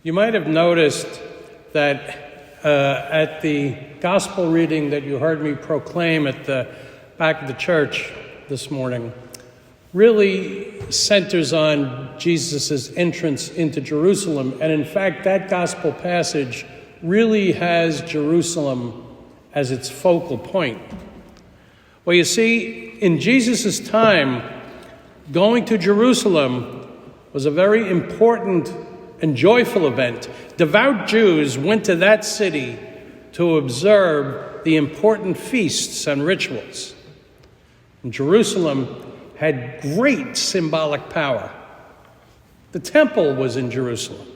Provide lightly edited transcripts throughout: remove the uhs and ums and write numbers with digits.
You might have noticed that at the gospel reading that you heard me proclaim at the back of the church this morning really centers on Jesus' entrance into Jerusalem. And in fact, that gospel passage really has Jerusalem as its focal point. Well, you see, in Jesus' time, going to Jerusalem was a very important and joyful event. Devout Jews went to that city to observe the important feasts and rituals. And Jerusalem had great symbolic power. The temple was in Jerusalem,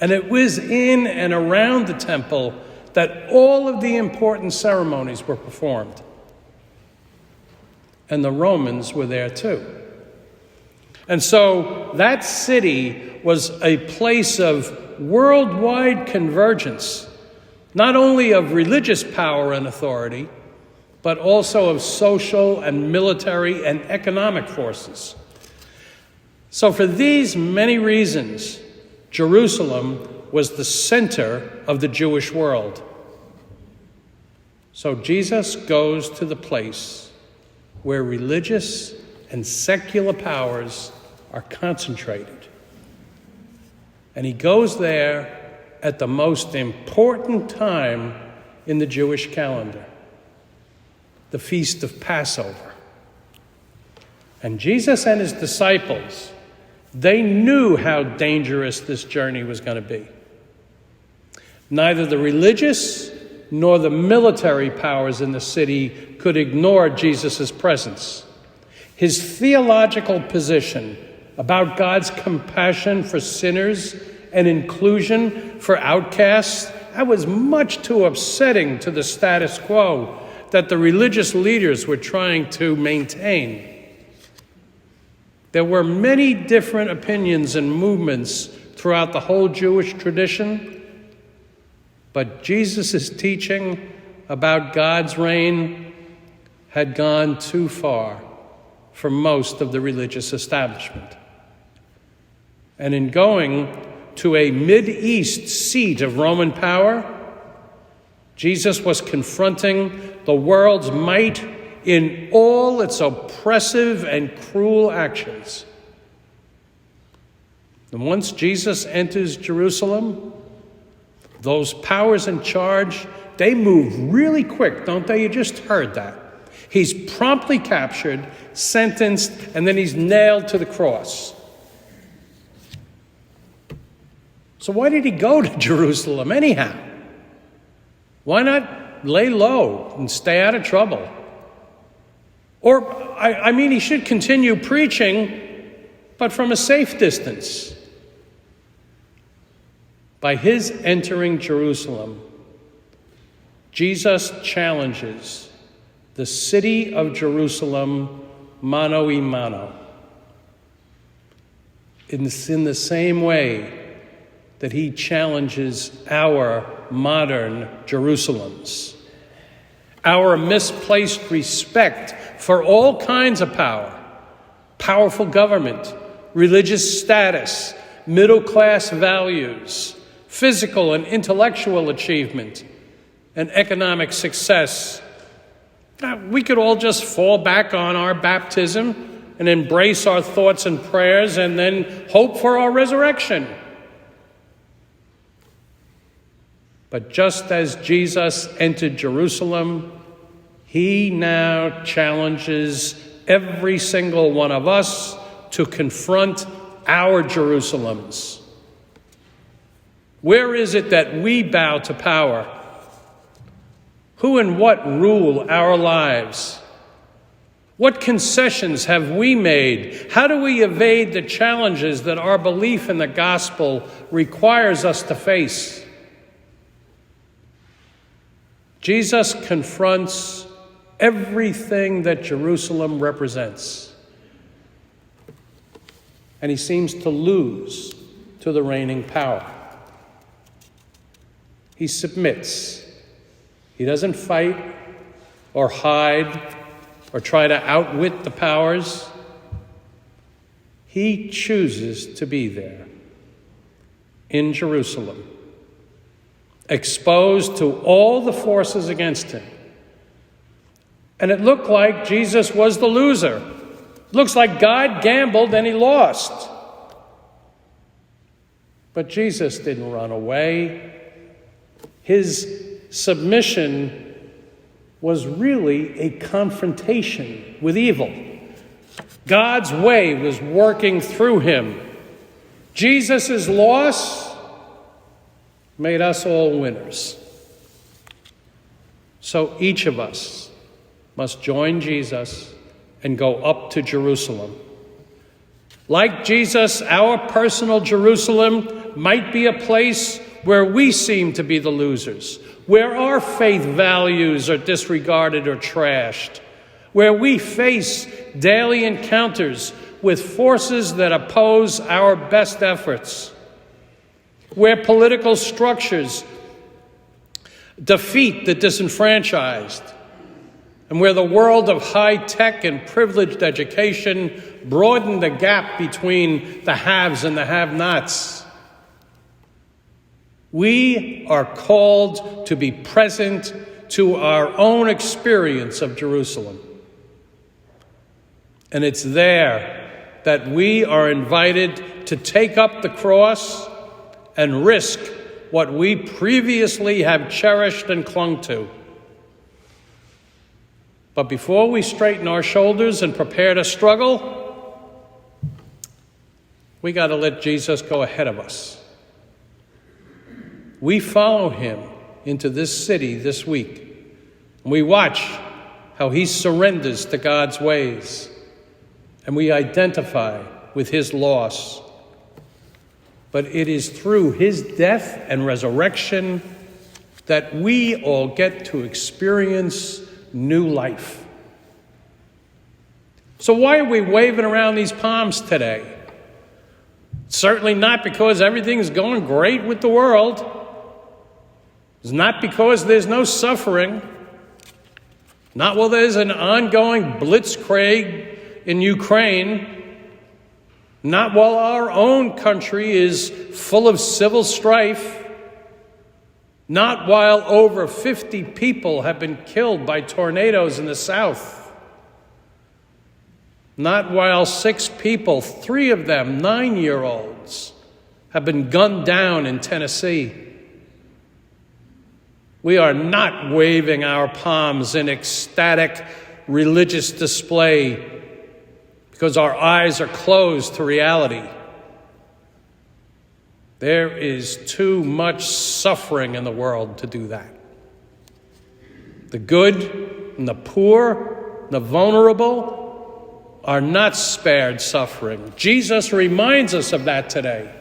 and it was in and around the temple that all of the important ceremonies were performed. And the Romans were there too. And so that city was a place of worldwide convergence, not only of religious power and authority, but also of social and military and economic forces. So for these many reasons, Jerusalem was the center of the Jewish world. So Jesus goes to the place where religious and secular powers are concentrated. And he goes there at the most important time in the Jewish calendar, the Feast of Passover. And Jesus and his disciples, they knew how dangerous this journey was going to be. Neither the religious nor the military powers in the city could ignore Jesus' presence. His theological position about God's compassion for sinners and inclusion for outcasts, that was much too upsetting to the status quo that the religious leaders were trying to maintain. There were many different opinions and movements throughout the whole Jewish tradition, but Jesus' teaching about God's reign had gone too far for most of the religious establishment. And in going to a Mideast seat of Roman power, Jesus was confronting the world's might in all its oppressive and cruel actions. And once Jesus enters Jerusalem, those powers in charge, they move really quick, don't they? You just heard that. He's promptly captured, sentenced, and then he's nailed to the cross. So why did he go to Jerusalem anyhow? Why not lay low and stay out of trouble? Or, I mean, he should continue preaching, but from a safe distance. By his entering Jerusalem, Jesus challenges the city of Jerusalem mano a mano. It's in the same way that he challenges our modern Jerusalems, our misplaced respect for all kinds of power, powerful government, religious status, middle-class values, physical and intellectual achievement, and economic success. We could all just fall back on our baptism and embrace our thoughts and prayers and then hope for our resurrection. But just as Jesus entered Jerusalem, he now challenges every single one of us to confront our Jerusalems. Where is it that we bow to power? Who and what rule our lives? What concessions have we made? How do we evade the challenges that our belief in the gospel requires us to face? Jesus confronts everything that Jerusalem represents, and he seems to lose to the reigning power. He submits. He doesn't fight or hide or try to outwit the powers. He chooses to be there in Jerusalem, exposed to all the forces against him. And it looked like Jesus was the loser. It looks like God gambled and he lost. But Jesus didn't run away. His submission was really a confrontation with evil. God's way was working through him. Jesus' loss made us all winners. So each of us must join Jesus and go up to Jerusalem. Like Jesus, our personal Jerusalem might be a place where we seem to be the losers, where our faith values are disregarded or trashed, where we face daily encounters with forces that oppose our best efforts, where political structures defeat the disenfranchised, and where the world of high-tech and privileged education broaden the gap between the haves and the have-nots. We are called to be present to our own experience of Jerusalem. And it's there that we are invited to take up the cross and risk what we previously have cherished and clung to. But before we straighten our shoulders and prepare to struggle, we got to let Jesus go ahead of us. We follow him into this city this week. And we watch how he surrenders to God's ways. And we identify with his loss. But it is through his death and resurrection that we all get to experience new life. So why are we waving around these palms today? Certainly not because everything's going great with the world. It's not because there's no suffering. Not while there's an ongoing blitzkrieg in Ukraine. Not while our own country is full of civil strife. Not while over 50 people have been killed by tornadoes in the South. Not while 6 people, 3 of them 9-year-olds, have been gunned down in Tennessee. We are not waving our palms in ecstatic religious display because our eyes are closed to reality. There is too much suffering in the world to do that. The good and the poor, the vulnerable, are not spared suffering. Jesus reminds us of that today.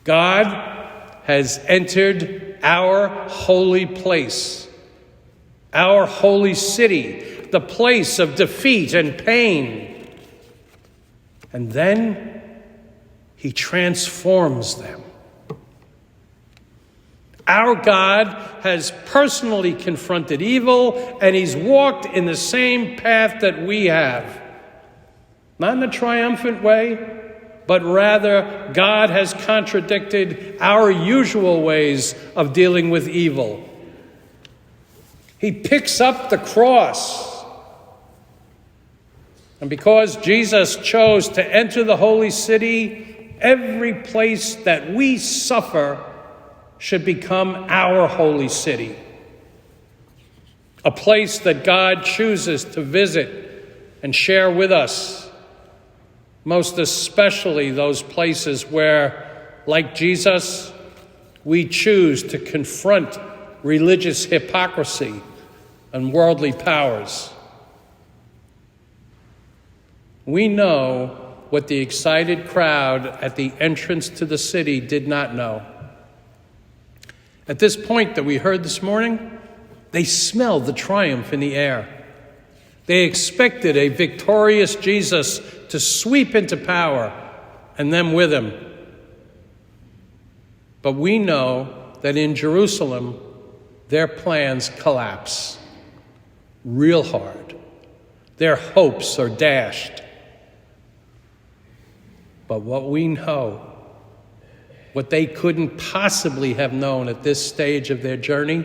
God has entered our holy place, our holy city, the place of defeat and pain. And then he transforms them. Our God has personally confronted evil, and he's walked in the same path that we have. Not in a triumphant way, but rather God has contradicted our usual ways of dealing with evil. He picks up the cross. And because Jesus chose to enter the holy city, every place that we suffer should become our holy city. A place that God chooses to visit and share with us. Most especially those places where, like Jesus, we choose to confront religious hypocrisy and worldly powers. We know what the excited crowd at the entrance to the city did not know. At this point that we heard this morning, they smelled the triumph in the air. They expected a victorious Jesus to sweep into power and them with him. But we know that in Jerusalem, their plans collapse real hard. Their hopes are dashed. But what we know what they couldn't possibly have known at this stage of their journey,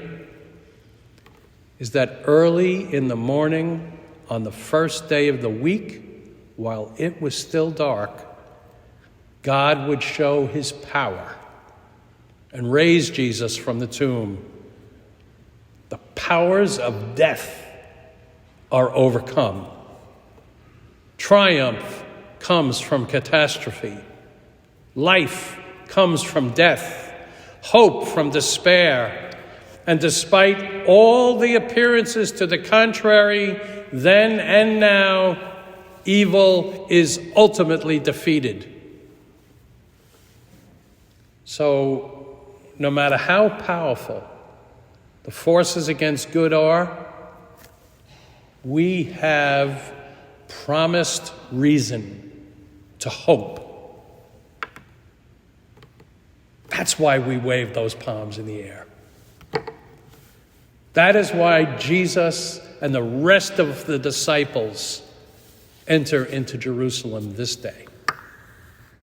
is that early in the morning on the first day of the week, while it was still dark, God would show his power and raise Jesus from the tomb. The powers of death are overcome. Triumph comes from catastrophe. Life comes from death. Hope from despair. And despite all the appearances to the contrary, then and now, evil is ultimately defeated. So, no matter how powerful the forces against good are, we have promised reason to hope. That's why we wave those palms in the air. That is why Jesus and the rest of the disciples enter into Jerusalem this day.